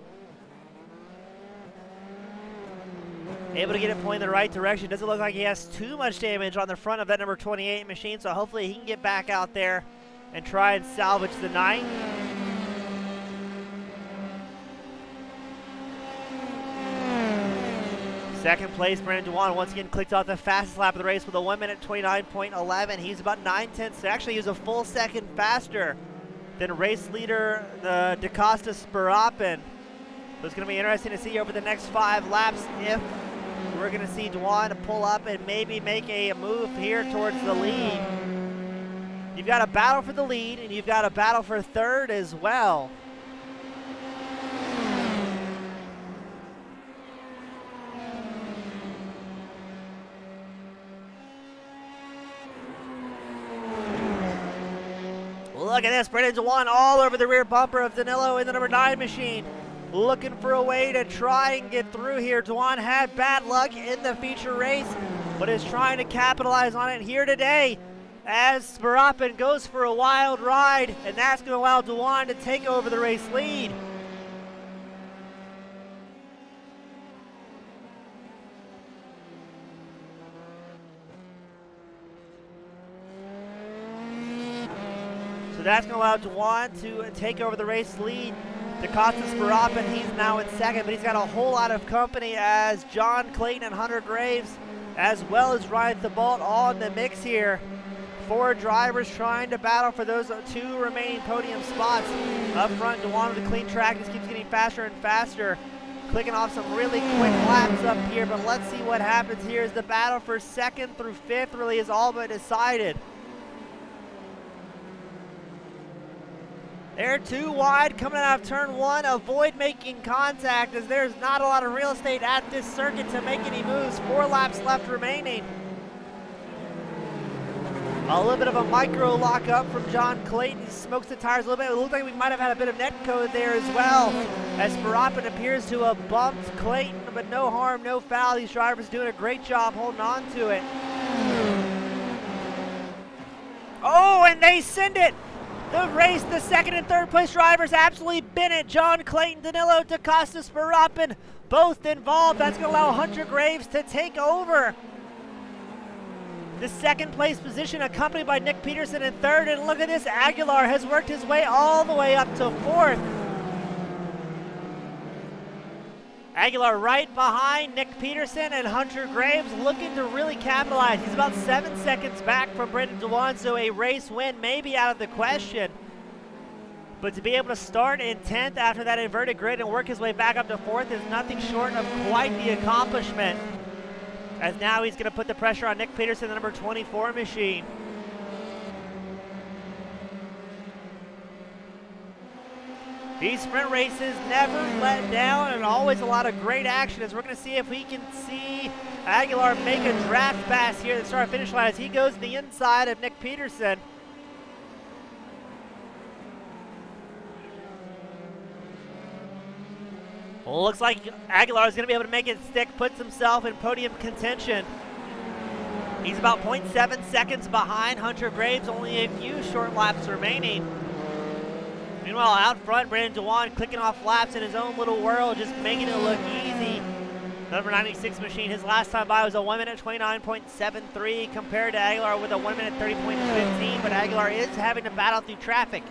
Able to get it pointing in the right direction. Doesn't look like he has too much damage on the front of that number 28 machine, so hopefully he can get back out there and try and salvage the night. Second place, Brandon Dewan once again clicked off the fastest lap of the race with a 1 minute 29.11. He's about 9/10. Actually, he was a full second faster than race leader the DaCosta Spirapen. So it's going to be interesting to see over the next 5 laps if we're going to see Dewan pull up and maybe make a move here towards the lead. You've got a battle for the lead, and you've got a battle for third as well. Look at this, Brendan Dewan all over the rear bumper of Danilo in the number 9 machine. Looking for a way to try and get through here. Dewan had bad luck in the feature race, but is trying to capitalize on it here today as Spirapen goes for a wild ride, and that's going to allow Dewan to take over the race lead. So that's going to allow Dewan to take over the race lead. DaCosta Spirapen, he's now in second, but he's got a whole lot of company as John Clayton and Hunter Graves, as well as Ryan Thibault, all in the mix here. 4 drivers trying to battle for those 2 remaining podium spots. Up front, Dewan with the clean track just keeps getting faster and faster, clicking off some really quick laps up here, but let's see what happens here as the battle for 2nd through 5th really is all but decided. They're too wide coming out of turn 1. Avoid making contact as there's not a lot of real estate at this circuit to make any moves. 4 laps left remaining. A little bit of a micro lock up from John Clayton. He smokes the tires a little bit. It looked like we might have had a bit of net code there as well, as Spirapen appears to have bumped Clayton, but no harm, no foul. These drivers doing a great job holding on to it. Oh, and they send it! The race, the 2nd and 3rd place drivers absolutely bin it. John Clayton, Danilo DaCosta Spirapen, both involved. That's going to allow Hunter Graves to take over the 2nd place position, accompanied by Nick Peterson in 3rd. And look at this, Aguilar has worked his way all the way up to 4th. Aguilar right behind Nick Peterson, and Hunter Graves looking to really capitalize. He's about 7 seconds back from Brendan Dewan, so a race win may be out of the question. But to be able to start in 10th after that inverted grid and work his way back up to 4th is nothing short of quite the accomplishment. As now he's going to put the pressure on Nick Peterson, the number 24 machine. These sprint races never let down, and always a lot of great action, as we're going to see if we can see Aguilar make a draft pass here at the start-finish line as he goes to the inside of Nick Peterson. Well, looks like Aguilar is going to be able to make it stick, puts himself in podium contention. He's about 0.7 seconds behind Hunter Graves, only a few short laps remaining. Meanwhile, out front, Brandon Dewan clicking off laps in his own little world, just making it look easy. Number 96 machine, his last time by was a 1 minute 29.73 compared to Aguilar with a 1 minute 30.15, but Aguilar is having to battle through traffic.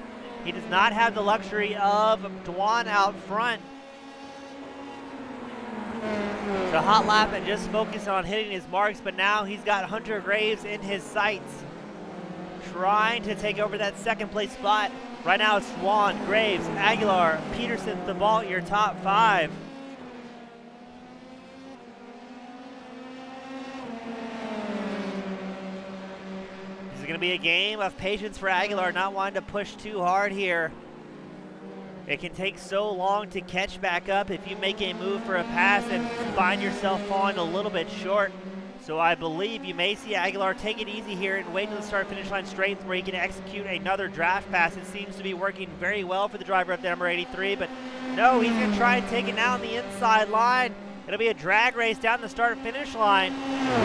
He does not have the luxury of Dewan out front to hot lap and just focus on hitting his marks, but now he's got Hunter Graves in his sights, trying to take over that 2nd place spot. Right now it's Dewan, Graves, Aguilar, Peterson, Thibault, your top 5. This is going to be a game of patience for Aguilar, not wanting to push too hard here. It can take so long to catch back up if you make a move for a pass and find yourself falling a little bit short. So I believe you may see Aguilar take it easy here and wait until the start-finish line straight where he can execute another draft pass. It seems to be working very well for the driver up there, number 83, but no, he's going to try and take it now on the inside line. It'll be a drag race down the start-finish line.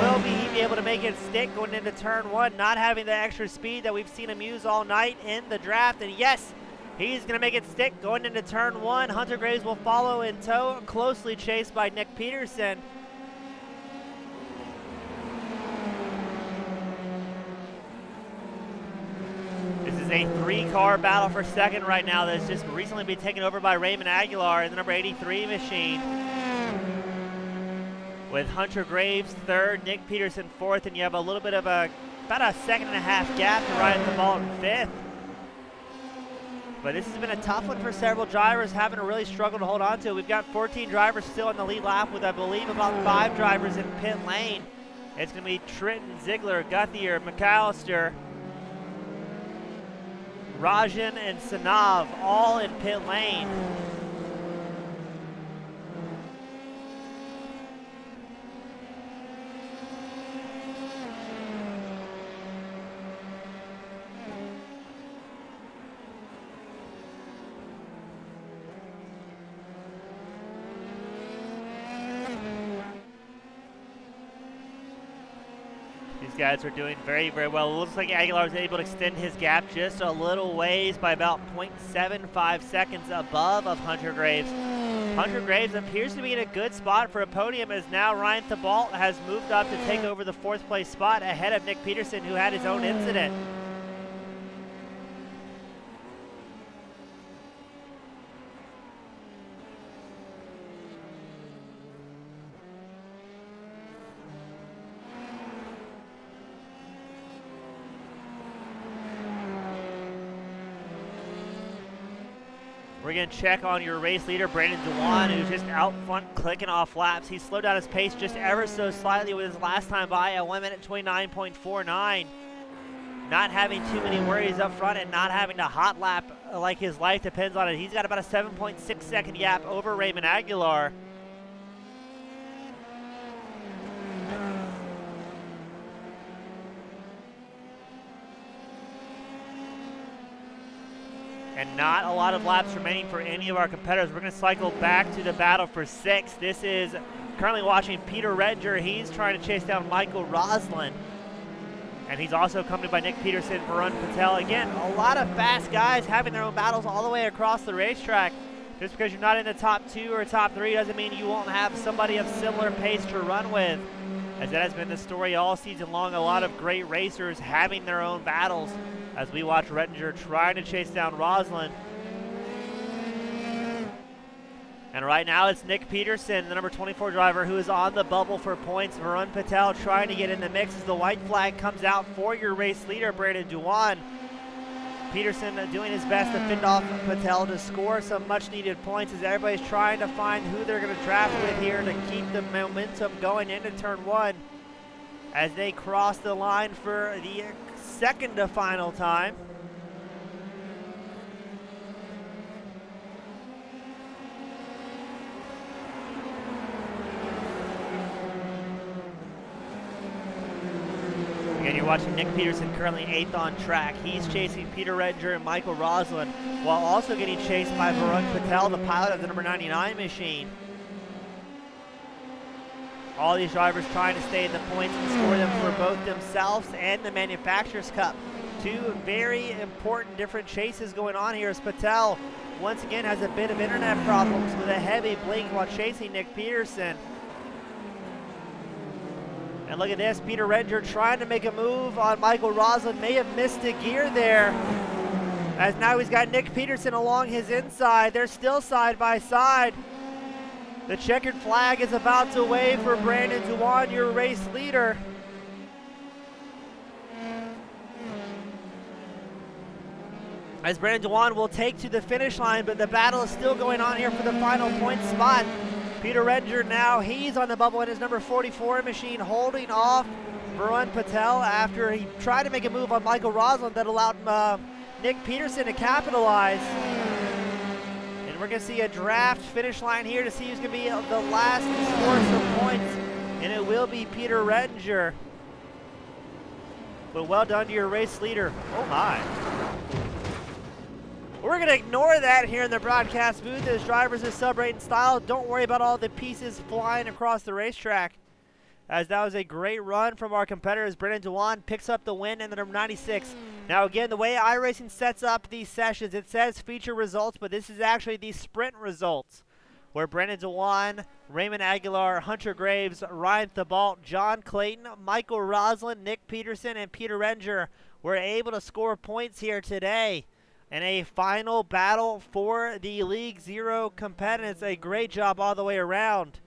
Will he be able to make it stick going into turn 1, not having the extra speed that we've seen him use all night in the draft? And yes, he's going to make it stick going into turn 1. Hunter Graves will follow in tow, closely chased by Nick Peterson. This is a 3-car battle for 2nd right now that's just recently been taken over by Raymond Aguilar in the number 83 machine. with Hunter Graves third, Nick Peterson fourth, and you have a little bit of about a 1.5 gap to Ryan Thibault in fifth. But this has been a tough one for several drivers, having to really struggle to hold on to. We've got 14 drivers still in the lead lap with, I believe, about 5 drivers in pit lane. It's going to be Tritton, Ziegler, Guthier, McAllister, Rajan, and Sanav all in pit lane. These guys are doing very, very well. It looks like Aguilar is able to extend his gap just a little ways by about 0.75 seconds above of Hunter Graves. Hunter Graves appears to be in a good spot for a podium, as now Ryan Thibault has moved up to take over the 4th place spot ahead of Nick Peterson, who had his own incident. We're going to check on your race leader, Brandon Dewan, who's just out front clicking off laps. He slowed down his pace just ever so slightly with his last time by at 1 minute 29.49. Not having too many worries up front and not having to hot lap like his life depends on it. He's got about a 7.6 second gap over Raymond Aguilar. And not a lot of laps remaining for any of our competitors. We're going to cycle back to the battle for 6th. This is currently watching Peter Redger. He's trying to chase down Michael Roslin. And he's also accompanied by Nick Peterson, Varun Patel. Again, a lot of fast guys having their own battles all the way across the racetrack. Just because you're not in the top 2 or top 3 doesn't mean you won't have somebody of similar pace to run with. As that has been the story all season long, a lot of great racers having their own battles. As we watch Rettinger trying to chase down Roslin. And right now it's Nick Peterson, the number 24 driver, who is on the bubble for points. Varun Patel trying to get in the mix as the white flag comes out for your race leader, Brandon Dewan. Peterson doing his best to fend off Patel to score some much needed points as everybody's trying to find who they're going to draft with here to keep the momentum going into turn 1 as they cross the line for the second to final time. Again, you're watching Nick Peterson, currently 8th on track. He's chasing Peter Redger and Michael Roslin, while also getting chased by Varun Patel, the pilot of the number 99 machine. All these drivers trying to stay in the points and score them for both themselves and the Manufacturers Cup. 2 very important different chases going on here as Patel once again has a bit of internet problems with a heavy blink while chasing Nick Peterson. And look at this, Peter Redger trying to make a move on Michael Roslin, may have missed a gear there. As now he's got Nick Peterson along his inside. They're still side by side. The checkered flag is about to wave for Brandon Dewan, your race leader. As Brandon Dewan will take to the finish line, but the battle is still going on here for the final point spot. Peter Redger now, he's on the bubble in his number 44 machine, holding off Varun Patel after he tried to make a move on Michael Roslin that allowed Nick Peterson to capitalize. And we're going to see a draft finish line here to see who's going to be the last to score some points. And it will be Peter Redger. But well done to your race leader. Oh my. We're going to ignore that here in the broadcast booth as drivers are celebrating style. Don't worry about all the pieces flying across the racetrack, as that was a great run from our competitors. Brandon Dewan picks up the win in the number 96. Now again, the way iRacing sets up these sessions, it says feature results, but this is actually the sprint results, where Brandon Dewan, Raymond Aguilar, Hunter Graves, Ryan Thibault, John Clayton, Michael Roslin, Nick Peterson, and Peter Redger were able to score points here today in a final battle for the League Zero competitors. A great job all the way around.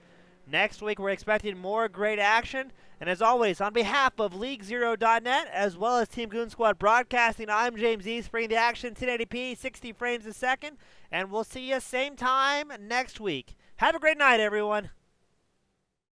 Next week, we're expecting more great action. And as always, on behalf of LeagueZero.net, as well as Team Goon Squad Broadcasting, I'm James East, bringing the action 1080p, 60 frames a second. And we'll see you same time next week. Have a great night, everyone.